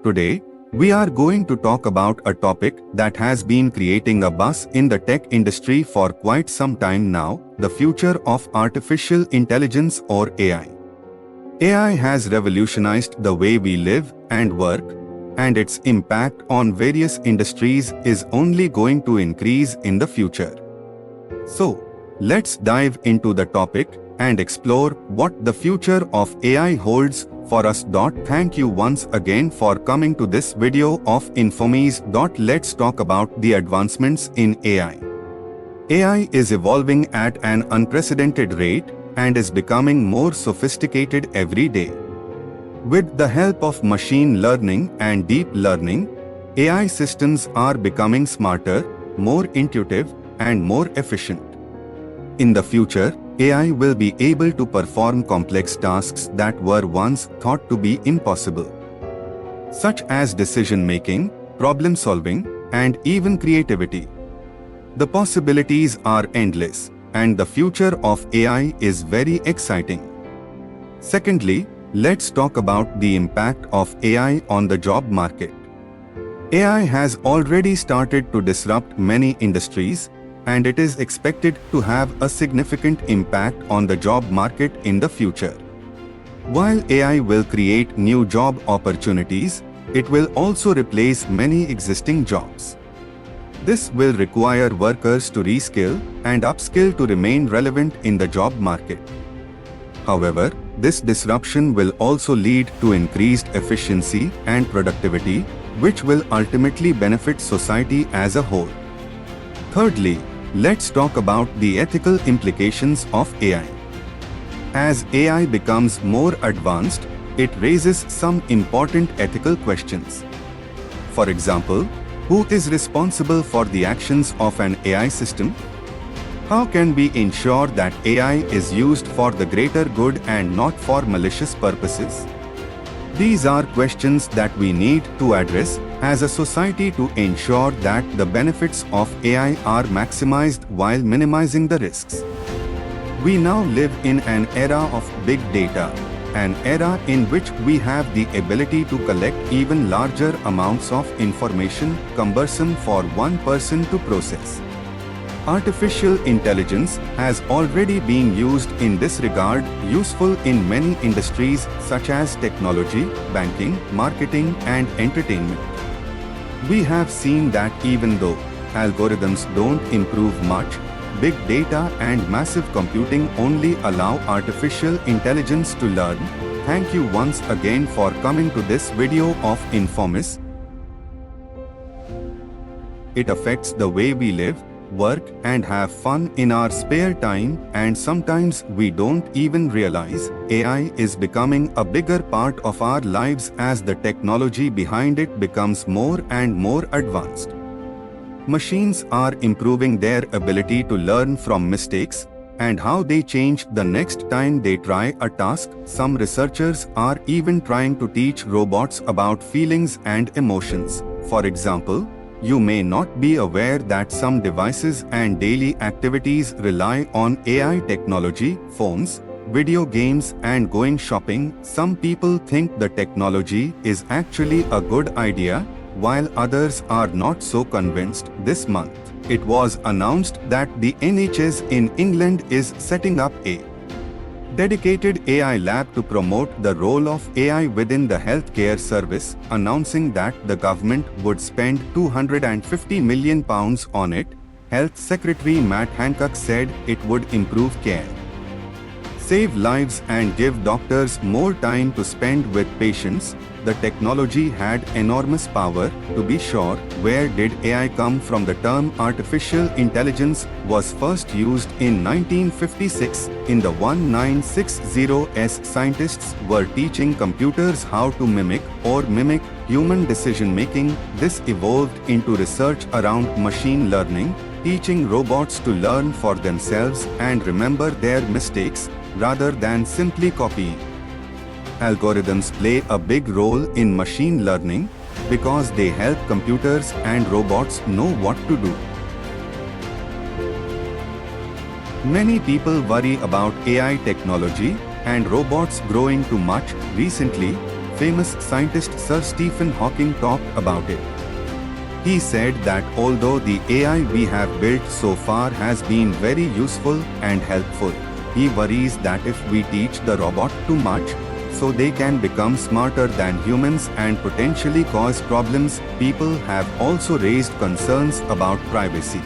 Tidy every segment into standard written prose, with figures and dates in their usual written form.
Today, we are going to talk about a topic that has been creating a buzz in the tech industry for quite some time now, the future of artificial intelligence or AI. AI has revolutionized the way we live and work, and its impact on various industries is only going to increase in the future. So, let's dive into the topic and explore what the future of AI holds for us. Thank you once again for coming to this video of Informyz. Let's talk about the advancements in AI. AI is evolving at an unprecedented rate and is becoming more sophisticated every day. With the help of machine learning and deep learning, AI systems are becoming smarter, more intuitive, and more efficient. In the future, AI will be able to perform complex tasks that were once thought to be impossible, such as decision-making, problem-solving, and even creativity. The possibilities are endless, and the future of AI is very exciting. Secondly, let's talk about the impact of AI on the job market. AI has already started to disrupt many industries, and it is expected to have a significant impact on the job market in the future. While AI will create new job opportunities, it will also replace many existing jobs. This will require workers to reskill and upskill to remain relevant in the job market. However, this disruption will also lead to increased efficiency and productivity, which will ultimately benefit society as a whole. Thirdly, let's talk about the ethical implications of AI. As AI becomes more advanced, it raises some important ethical questions. For example, who is responsible for the actions of an AI system? How can we ensure that AI is used for the greater good and not for malicious purposes? These are questions that we need to address as a society to ensure that the benefits of AI are maximized while minimizing the risks. We now live in an era of big data, an era in which we have the ability to collect even larger amounts of information cumbersome for one person to process. Artificial intelligence has already been used in this regard, useful in many industries such as technology, banking, marketing, and entertainment. We have seen that even though algorithms don't improve much, big data and massive computing only allow artificial intelligence to learn. Thank you once again for coming to this video of Informyz. It affects the way we live, work, and have fun in our spare time, and sometimes we don't even realize AI is becoming a bigger part of our lives as the technology behind it becomes more and more advanced. Machines are improving their ability to learn from mistakes and how they change the next time they try a task. Some researchers are even trying to teach robots about feelings and emotions. For example, you may not be aware that some devices and daily activities rely on AI technology, phones, video games, and going shopping. Some people think the technology is actually a good idea, while others are not so convinced. This month, it was announced that the NHS in England is setting up a dedicated AI lab to promote the role of AI within the healthcare service, announcing that the government would spend £250 million on it. Health Secretary Matt Hancock said it would improve care, save lives, and give doctors more time to spend with patients. The technology had enormous power, to be sure. Where did AI come from? The term artificial intelligence was first used in 1956. In the 1960s, scientists were teaching computers how to mimic human decision-making. This evolved into research around machine learning, teaching robots to learn for themselves and remember their mistakes, rather than simply copying. Algorithms play a big role in machine learning because they help computers and robots know what to do. Many people worry about AI technology and robots growing too much. Recently, famous scientist Sir Stephen Hawking talked about it. He said that although the AI we have built so far has been very useful and helpful, he worries that if we teach the robot too much, so they can become smarter than humans and potentially cause problems. People have also raised concerns about privacy.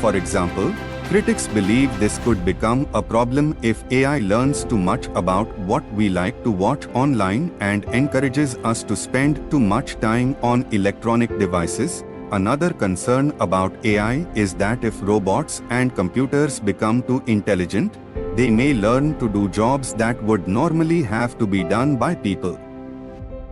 For example, critics believe this could become a problem if AI learns too much about what we like to watch online and encourages us to spend too much time on electronic devices. Another concern about AI is that if robots and computers become too intelligent, they may learn to do jobs that would normally have to be done by people,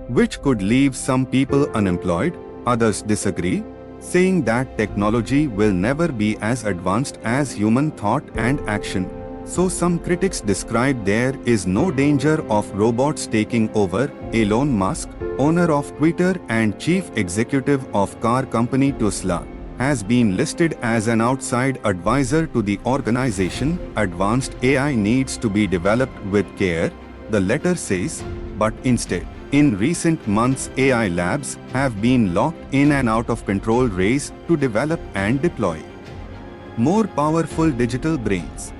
which could leave some people unemployed. Others disagree, saying that technology will never be as advanced as human thought and action. So some critics describe there is no danger of robots taking over. Elon Musk, owner of Twitter and chief executive of car company Tesla, has been listed as an outside advisor to the organization. Advanced AI needs to be developed with care, the letter says, but instead, in recent months AI labs have been locked in an out-of-control race to develop and deploy more powerful digital brains.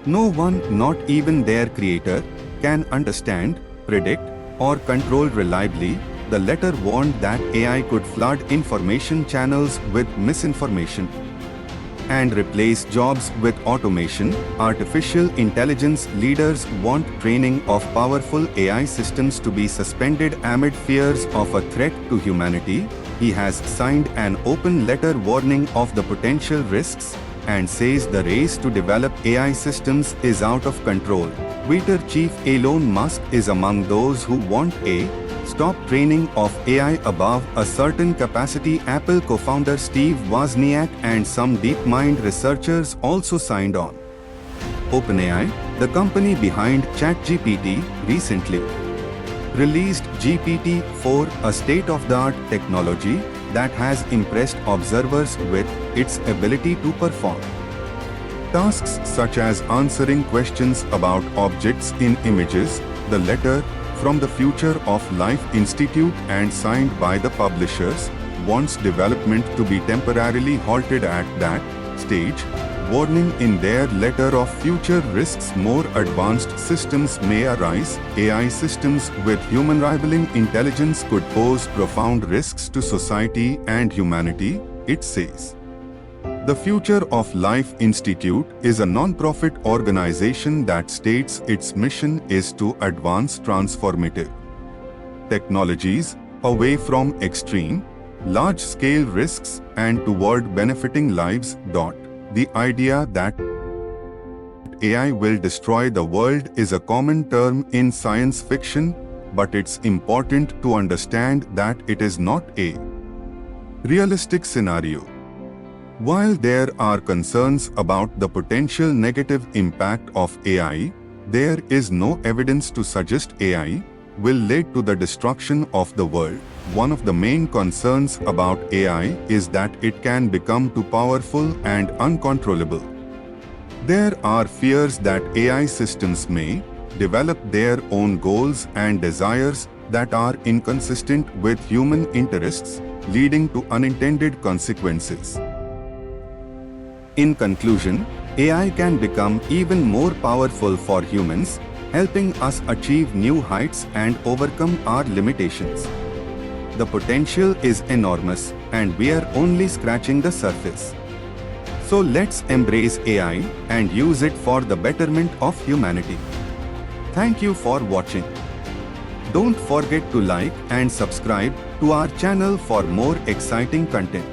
No one, not even their creator, can understand, predict, or control reliably. The letter warned that AI could flood information channels with misinformation and replace jobs with automation. Artificial intelligence leaders want training of powerful AI systems to be suspended amid fears of a threat to humanity. He has signed an open letter warning of the potential risks and says the race to develop AI systems is out of control. Twitter chief Elon Musk is among those who want a stop training of AI above a certain capacity. Apple co-founder Steve Wozniak and some DeepMind researchers also signed on. OpenAI, the company behind ChatGPT, recently released GPT-4, a state-of-the-art technology that has impressed observers with its ability to perform tasks such as answering questions about objects in images. The letter from the Future of Life Institute and signed by the publishers wants development to be temporarily halted at that stage, warning in their letter of future risks more advanced systems may arise. AI systems with human rivaling intelligence could pose profound risks to society and humanity, it says. The Future of Life Institute is a non-profit organization that states its mission is to advance transformative technologies away from extreme, large-scale risks and toward benefiting lives. The idea that AI will destroy the world is a common term in science fiction, but it's important to understand that it is not a realistic scenario. While there are concerns about the potential negative impact of AI, there is no evidence to suggest AI will lead to the destruction of the world. One of the main concerns about AI is that it can become too powerful and uncontrollable. There are fears that AI systems may develop their own goals and desires that are inconsistent with human interests, leading to unintended consequences. In conclusion, AI can become even more powerful for humans, helping us achieve new heights and overcome our limitations. The potential is enormous, and we are only scratching the surface. So let's embrace AI and use it for the betterment of humanity. Thank you for watching. Don't forget to like and subscribe to our channel for more exciting content.